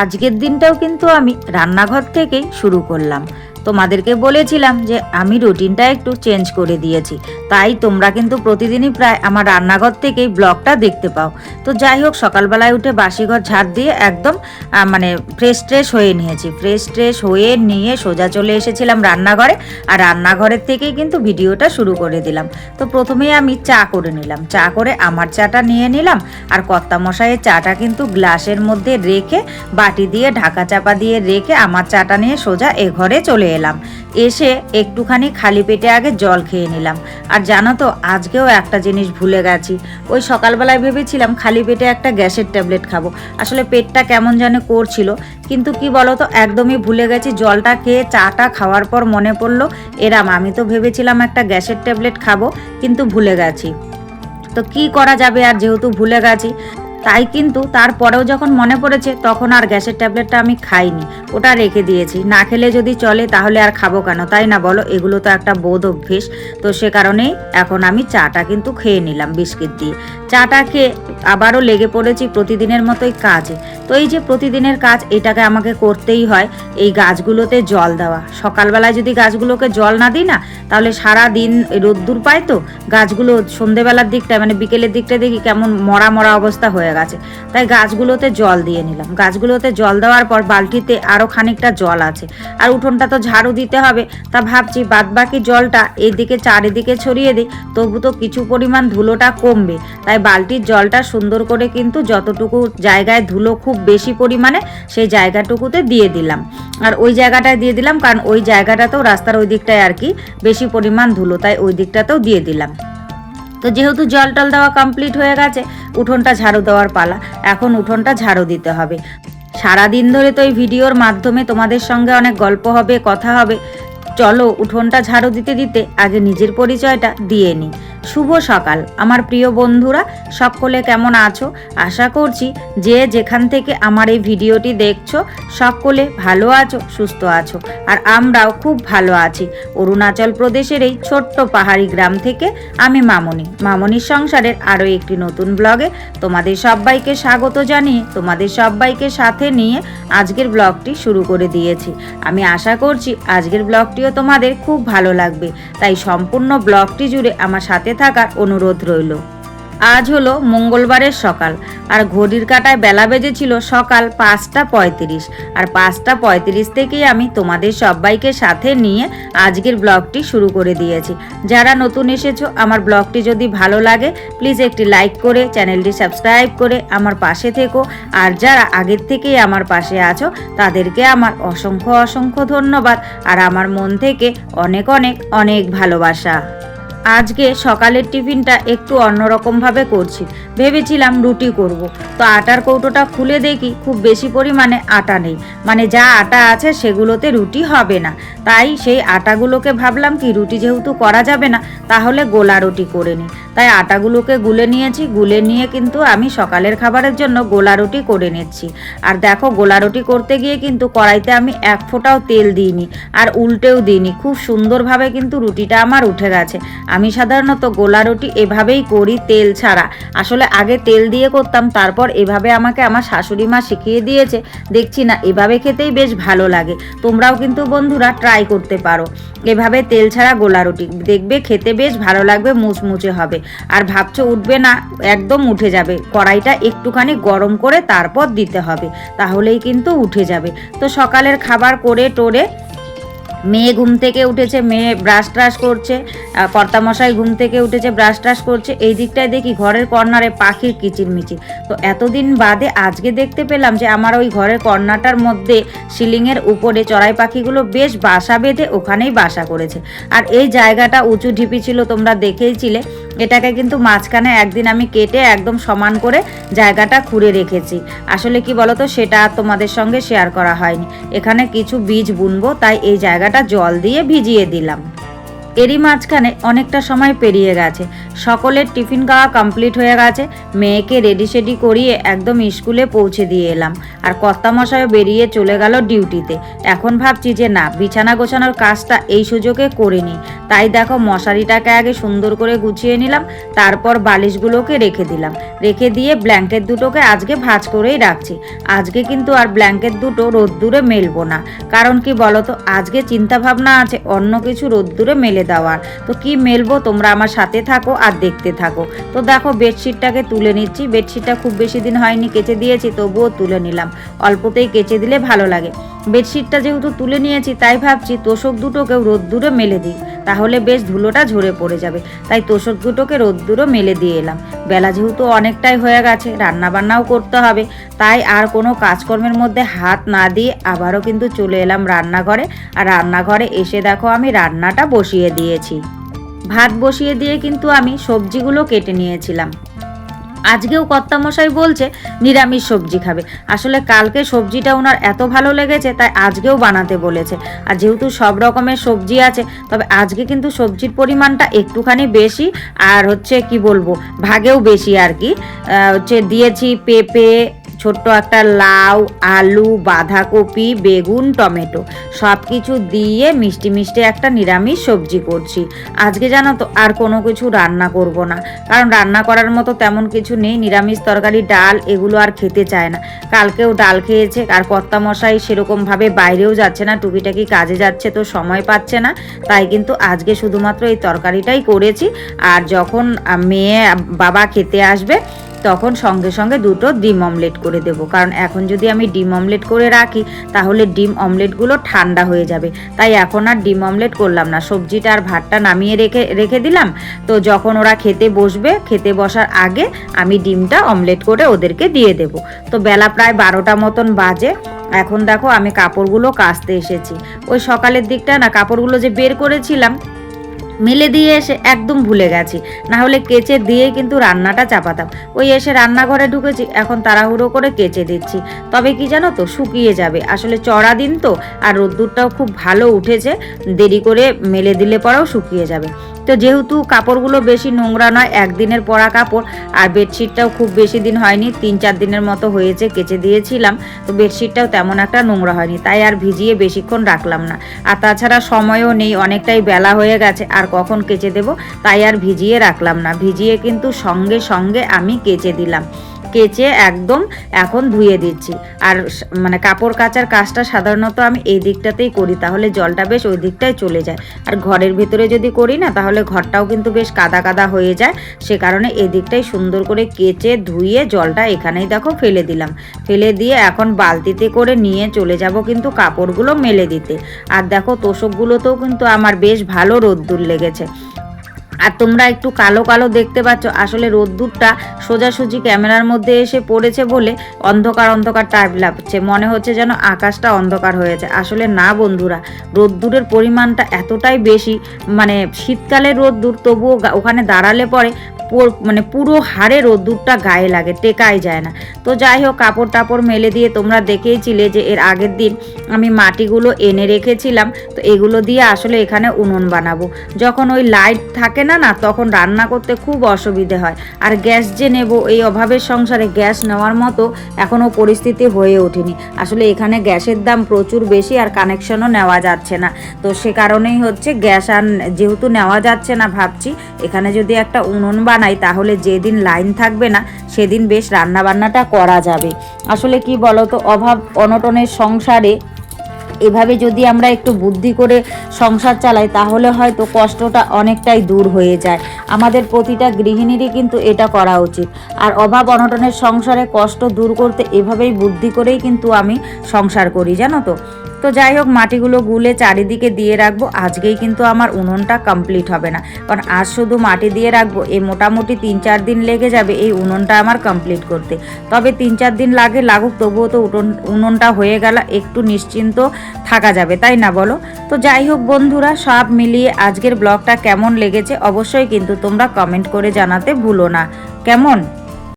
আজকের দিনটাও কিন্তু আমি রান্নাঘর থেকেই শুরু করলাম। তোমাদেরকে বলেছিলাম যে আমি রুটিনটা একটু চেঞ্জ করে দিয়েছি, তাই তোমরা কিন্তু প্রতিদিনই প্রায় আমার রান্নাঘর থেকেই ব্লগটা দেখতে পাও। তো যাই হোক, সকালবেলায় উঠে বাসিঘর ঝাড় দিয়ে একদম মানে ফ্রেশ হয়ে নিয়েছি। ফ্রেশ হয়ে নিয়ে সোজা চলে এসেছিলাম রান্নাঘরে, আর রান্নাঘরের থেকেই কিন্তু ভিডিওটা শুরু করে দিলাম। তো প্রথমেই আমি চা করে নিলাম, চা করে আমার চাটা নিয়ে নিলাম, আর কর্তামশাইয়ের চাটা কিন্তু গ্লাসের মধ্যে রেখে বাটি দিয়ে ঢাকা চাপা দিয়ে রেখে আমার চাটা নিয়ে সোজা এ ঘরে চলে এলাম। এসে একটুখানি খালি পেটে আগে জল খেয়ে নিলাম। আর জানো তো, আজকেও একটা জিনিস ভুলে গেছি। ওই সকালবেলায় ভেবেছিলাম খালি পেটে একটা গ্যাসের ট্যাবলেট খাবো, আসলে পেটটা কেমন যেন করছিল, কিন্তু কি বলতো, একদমই ভুলে গেছি। জলটা খেয়ে চাটা খাওয়ার পর মনে পড়লো আমি তো ভেবেছিলাম একটা গ্যাসের ট্যাবলেট খাবো, কিন্তু ভুলে গেছি। তো কি করা যাবে, আর যেহেতু ভুলে গেছি তাই কিন্তু তারপরেও যখন মনে পড়েছে তখন আর গ্যাসের ট্যাবলেটটা আমি খাইনি, ওটা রেখে দিয়েছি। না খেলে যদি চলে তাহলে আর খাবো কেন, তাই না বলো? এগুলো তো একটা বোধ অভ্যেস। তো সে কারণেই এখন আমি চাটা কিন্তু খেয়ে নিলাম বিস্কিট দিয়ে। চাটা খেয়ে আবারও লেগে পড়েছি প্রতিদিনের মতোই কাজে। তো এই যে প্রতিদিনের কাজ, এটাকে আমাকে করতেই হয়। এই গাছগুলোতে জল দেওয়া, সকালবেলায় যদি গাছগুলোকে জল না দিই না, তাহলে সারা দিন রোদ্দুর পায়, তো গাছগুলো সন্ধেবেলার দিকটায় মানে বিকেলের দিকটায় দেখি কেমন মরা মরা অবস্থা হয়ে গেছে। তাই গাছগুলোতে জল দিয়ে নিলাম। গাছগুলোতে জল দেওয়ার পর বালতিতে আরও খানিকটা জল আছে, আর উঠোনটা তো ঝাড়ু দিতে হবে। তা ভাবছি বাদবাকি জলটা এইদিকে চারিদিকে ছড়িয়ে দিই, তবু তো কিছু পরিমাণ ধুলোটা কমবে। তাই বালতির জলটা সুন্দর করে কিন্তু যতটুকু জায়গায় ধুলো খুব বেশি পরিমাণে, সেই জায়গাটুকুতে দিয়ে দিলাম। আর ওই জায়গাটায় দিয়ে দিলাম, কারণ ওই জায়গাটাতেও রাস্তার ওই দিকটায় আর কি বেশি পরিমাণ ধুলো, তাই ওই দিকটাতেও দিয়ে দিলাম। তো যেহেতু জল টল দেওয়া কমপ্লিট হয়ে গেছে, উঠোনটা ঝাড়ু দেওয়ার পালা। এখন উঠোনটা ঝাড়ু দিতে হবে। সারাদিন ধরে তো এই ভিডিওর মাধ্যমে তোমাদের সঙ্গে অনেক গল্প হবে, কথা হবে। চলো উঠোনটা ঝাড়ু দিতে দিতে আগে নিজের পরিচয়টা দিয়ে নিই। শুভ সকাল আমার প্রিয় বন্ধুরা, সকলে কেমন আছো? আশা করছি যে যেখান থেকে আমার এই ভিডিওটি দেখছো সকলে ভালো আছো, সুস্থ আছো। আর আমরাও খুব ভালো আছি। অরুণাচল প্রদেশের এই ছোট্ট পাহাড়ি গ্রাম থেকে আমি মামনির সংসারের আরও একটি নতুন ব্লগে তোমাদের সবাইকে স্বাগত জানিয়ে, তোমাদের সবাইকে সাথে নিয়ে আজকের ব্লগটি শুরু করে দিয়েছি। আমি আশা করছি আজকের ব্লগটিও তোমাদের খুব ভালো লাগবে, তাই সম্পূর্ণ ব্লগটি জুড়ে আমার সাথে থাকার অনুরোধ রইল। আজ হলো মঙ্গলবারের সকাল, আর ঘড়ির কাঁটায় বেলা বেজেছিল সকাল 5:35। আর 5:35 থেকেই আমি তোমাদের সবাইকে সাথে নিয়ে আজকের ব্লগটি শুরু করে দিয়েছি। যারা নতুন এসেছো, আমার ব্লগটি যদি ভালো লাগে প্লিজ একটি লাইক করে চ্যানেলটি সাবস্ক্রাইব করে আমার পাশে থেকো। আর যারা আগের থেকেই আমার পাশে আছো তাদেরকে আমার অসংখ্য ধন্যবাদ, আর আমার মন থেকে অনেক অনেক অনেক ভালোবাসা। আজকে সকালের টিফিনটা একটু অন্যরকমভাবে করছি। ভেবেছিলাম রুটি করব, তো আটার কৌটোটা খুলে দেখি খুব বেশি পরিমাণে আটা নেই, মানে যা আটা আছে সেগুলোতে রুটি হবে না। তাই সেই আটাগুলোকে ভাবলাম কি, রুটি যেহেতু করা যাবে না তাহলে গোলা রুটি করে নিই। তাই আটাগুলোকে গুলে নিয়েছি, গুলে নিয়ে কিন্তু আমি সকালের খাবারের জন্য গোলা রুটি করে নিচ্ছি। আর দেখো, গোলা রুটি করতে গিয়ে কিন্তু কড়াইতে আমি এক ফোঁটাও তেল দিইনি, আর উল্টেও দিইনি। খুব সুন্দরভাবে কিন্তু রুটিটা আমার উঠে গেছে। আমি সাধারণত গোলা রুটি এভাবেই করি, তেল ছাড়া। আসলে আগে তেল দিয়ে করতাম, তারপর এভাবে আমাকে আমার শাশুড়ি মা শিখিয়ে দিয়েছে। দেখছি না, এভাবে খেতেই বেশ ভালো লাগে। তোমরাও কিন্তু বন্ধুরা ট্রাই করতে পারো এভাবে তেল ছাড়া গোলা রুটি, দেখবে খেতে বেশ ভালো লাগবে, মুচমুচে হবে। আর ভাবছো উঠবে না, একদম উঠে যাবে। কড়াইটা একটুখানি গরম করে তারপর দিতে হবে, তাহলেই কিন্তু উঠে যাবে। তো সকালের খাবার করে টোরে মেয়ে ঘুম থেকে উঠেছে, মেয়ে ব্রাশ ট্রাশ করছে, কর্তামশাই ঘুম থেকে উঠেছে, ব্রাশ ট্রাশ করছে। এই দিকটায় দেখি ঘরের কর্নারে পাখির কিচিরমিচির। তো এতদিন বাদে আজকে দেখতে পেলাম যে আমার ওই ঘরের কর্নারটার মধ্যে সিলিংয়ের উপরে চড়াই পাখিগুলো বেশ বাসা বেঁধে ওখানেই বাসা করেছে। আর এই জায়গাটা উঁচু ঢিপি ছিল, তোমরা দেখেইছিলে। এটাকে কিন্তু মাঝখানে একদিন আমি কেটে একদম সমান করে জায়গাটা খুঁড়ে রেখেছি। আসলে কি বলতো, সেটা তোমাদের সঙ্গে শেয়ার করা হয়নি। এখানে কিছু বীজ বুনবো, তাই এই জায়গাটা জল দিয়ে ভিজিয়ে দিলাম। এরই মাঝখানে অনেকটা সময় পেরিয়ে গেছে, সকলের টিফিন খাওয়া কমপ্লিট হয়ে গেছে, মেয়েকে রেডি সেডি করিয়ে একদম স্কুলে পৌঁছে দিয়ে এলাম। আর কর্তামশাইও বেরিয়ে চলে গেল ডিউটিতে। এখন ভাবছি যে না, বিছানা গোছানোর কাজটা এই সুযোগে করে নিই। তাই দেখো মশারিটাকে আগে সুন্দর করে গুছিয়ে নিলাম, তারপর বালিশগুলোকে রেখে দিলাম, রেখে দিয়ে ব্ল্যাঙ্কেট দুটোকে আজকে ভাঁজ করেই রাখছি। আজকে কিন্তু আর ব্ল্যাঙ্কেট দুটো রোদ্দুরে মেলবো না, কারণ কি বলতো, আজকে চিন্তা ভাবনা আছে অন্য কিছু রোদ্দুরে মেলে দেওয়ার। তো কি মেলবো তোমরা আমার সাথে থাকো আর দেখতে থাকো। তো দেখো বেডশিটটাকে তুলে নিচ্ছি, বেডশিটটা খুব বেশি দিন হয়নি কেচে দিয়েছি, তবুও তুলে নিলাম, অল্পতেই কেচে দিলে ভালো লাগে। বেডশিটটা যেহেতু তুলে নিয়েছি তাই ভাবছি তোষক দুটোকেও রোদ্দুরে মেলে দিই, তাহলে বেশ ধুলোটা ঝরে পড়ে যাবে। তাই তোষক দুটোকে রোদ্দুরে মেলে দিয়ে এলাম। বেলা যেহেতু অনেকটাই হয়ে গেছে, রান্না বান্নাও করতে হবে, তাই আর কোনো কাজকর্মের মধ্যে হাত না দিয়ে আবারও কিন্তু চলে এলাম রান্নাঘরে। আর রান্নাঘরে এসে দেখো আমি রান্নাটা বসিয়ে দিয়েছি। ভাত বসিয়ে দিয়ে কিন্তু আমি সবজিগুলো কেটে নিয়েছিলাম। আজকেও কর্তামশাই বলছে নিরামিষ সবজি খাবে। আসলে কালকে সবজিটা ওনার এত ভালো লেগেছে তাই আজকেও বানাতে বলেছে। আর যেহেতু সব রকমের সবজি আছে, তবে আজকে কিন্তু সবজির পরিমাণটা একটুখানি বেশি, আর হচ্ছে কি বলবো ভাগেও বেশি আর কি। হচ্ছে দিয়েছি পেঁপে, ছোট্ট একটা লাউ, আলু, বাঁধাকপি, বেগুন, টমেটো, সব কিছু দিয়ে মিষ্টি মিষ্টি একটা নিরামিষ সবজি করছি। আজকে জানো তো আর কোনো কিছু রান্না করব না, কারণ রান্না করার মতো তেমন কিছু নেই। নিরামিষ তরকারি, ডাল এগুলো আর খেতে চায় না। কালকেও ডাল খেয়েছে, আর কর্তামশাই সেরকমভাবে বাইরেও যাচ্ছে না, টুকিটাকি কাজে যাচ্ছে, তো সময় পাচ্ছে না। তাই কিন্তু আজকে শুধুমাত্র এই তরকারিটাই করেছি। আর যখন মেয়ে বাবা খেতে আসবে তখন সঙ্গে সঙ্গে দুটো ডিম অমলেট করে দেবো, কারণ এখন যদি আমি ডিম অমলেট করে রাখি তাহলে ডিম অমলেটগুলো ঠান্ডা হয়ে যাবে। তাই এখন আর ডিম অমলেট করলাম না, সবজিটা আর ভাতটা নামিয়ে রেখে দিলাম। তো যখন ওরা খেতে বসবে, খেতে বসার আগে আমি ডিমটা অমলেট করে ওদেরকে দিয়ে দেবো। তো বেলা প্রায় 12টা মতন বাজে। এখন দেখো আমি কাপড়গুলো কাচতে এসেছি। ওই সকালের দিকটা না কাপড়গুলো যে বের করেছিলাম মেলে দিয়ে এসে একদম ভুলে গেছি, না হলে কেচে দিয়ে কিন্তু রান্নাটা চাপাতাম। ওই এসে রান্নাঘরে ঢুকেছি, এখন তাড়াহুড়ো করে কেচে দিচ্ছি। তবে কি জানো তো, শুকিয়ে যাবে। আসলে চড়া দিন তো, আর রোদ্দুরটাও খুব ভালো উঠেছে, দেরি করে মেলে দিলে পরেও শুকিয়ে যাবে। তো যেহেতু কাপড়গুলো বেশি নোংরা নয়, একদিনের পরা কাপড়, আর বেডশিটটাও খুব বেশি দিন হয়নি, 3-4 দিনের মতো হয়েছে কেচে দিয়েছিলাম, তো বেডশিটটাও তেমন একটা নোংরা হয়নি, তাই আর ভিজিয়ে বেশিক্ষণ রাখলাম না। আর তাছাড়া সময়ও নেই, অনেকটাই বেলা হয়ে গেছে, আর কখন কেচে দেবো, তাই আর ভিজিয়ে রাখলাম না। ভিজিয়ে কিন্তু সঙ্গে সঙ্গে আমি কেচে দিলাম, কেচে একদম এখন ধুয়ে দিচ্ছি। আর মানে কাপড় কাচার কাজটা সাধারণত আমি এই দিকটাতেই করি, তাহলে জলটা বেশ ওই দিকটায় চলে যায়। আর ঘরের ভিতরে যদি করি না, তাহলে ঘরটাও কিন্তু বেশ কাদা কাদা হয়ে যায়। সে কারণে এই দিকটাই সুন্দর করে কেচে ধুয়ে জলটা এখানেই দেখো ফেলে দিলাম। ফেলে দিয়ে এখন বালতিতে করে নিয়ে চলে যাব কিন্তু কাপড়গুলো মেলে দিতে। আর দেখো তোষকগুলোতেও কিন্তু আমার বেশ ভালো রোদ্দুর লেগেছে। আর তোমরা একটু কালো কালো দেখতে পাচ্ছ, আসলে রোদ্দুরটা সোজাসুজি ক্যামেরার মধ্যে এসে পড়েছে বলে অন্ধকার অন্ধকার টাইপ লাগছে, মনে হচ্ছে যেন আকাশটা অন্ধকার হয়েছে। আসলে না বন্ধুরা, রোদ্দুরের পরিমাণটা এতটাই বেশি, মানে শীতকালে রোদ্দুর, তবুও ওখানে দাঁড়ালে পরে মানে পুরো হাড়ে রোদ্দুরটা গায়ে লাগে, টেকাই যায় না। তো যাই হোক, কাপড় টাপড় মেলে দিয়ে তোমরা দেখেইছিলে যে এর আগের দিন আমি মাটিগুলো এনে রেখেছিলাম। তো এগুলো দিয়ে আসলে এখানে উনুন বানাবো। যখন ওই লাইট থাকে না না, তখন রান্না করতে খুব অসুবিধে হয়। আর গ্যাস যে নেব, এই অভাবের সংসারে গ্যাস নেওয়ার মতো এখনও পরিস্থিতি হয়ে ওঠেনি। আসলে এখানে গ্যাসের দাম প্রচুর বেশি, আর কানেকশনও নেওয়া যাচ্ছে না। তো সে কারণেই হচ্ছে গ্যাস আর যেহেতু নেওয়া যাচ্ছে না, ভাবছি এখানে যদি একটা উনুন বানাই, তাহলে যেদিন লাইন থাকবে না সেদিন বেশ রান্না বান্নাটা করা যাবে। আসলে কি বলতো, অভাব অনটনের সংসারে এভাবে যদি আমরা একটু বুদ্ধি করে সংসার চালাই, তাহলে হয়তো কষ্টটা অনেকটাই দূর হয়ে যায়। আমাদের প্রতিটা গৃহিণীরই কিন্তু এটা করা উচিত। আর অভাব অনটনের সংসারে কষ্ট দূর করতে এভাবেই বুদ্ধি করেই কিন্তু আমি সংসার করি, জানো তো। তো যাই হোক, মাটিগুলো গুলে চারিদিকে দিয়ে রাখবো। আজকেই কিন্তু আমার উনুনটা কমপ্লিট হবে না, কারণ আজ শুধু মাটি দিয়ে রাখবো, এই মোটামুটি 3-4 দিন লেগে যাবে এই উনুনটা আমার কমপ্লিট করতে। তবে 3-4 দিন লাগুক, তবুও তো উনুনটা হয়ে গেল, একটু নিশ্চিন্ত থাকা যাবে, তাই না বলো। তো যাই হোক বন্ধুরা, সব মিলিয়ে আজকের ব্লগটা কেমন লেগেছে অবশ্যই কিন্তু তোমরা কমেন্ট করে জানাতে ভুলো না। কেমন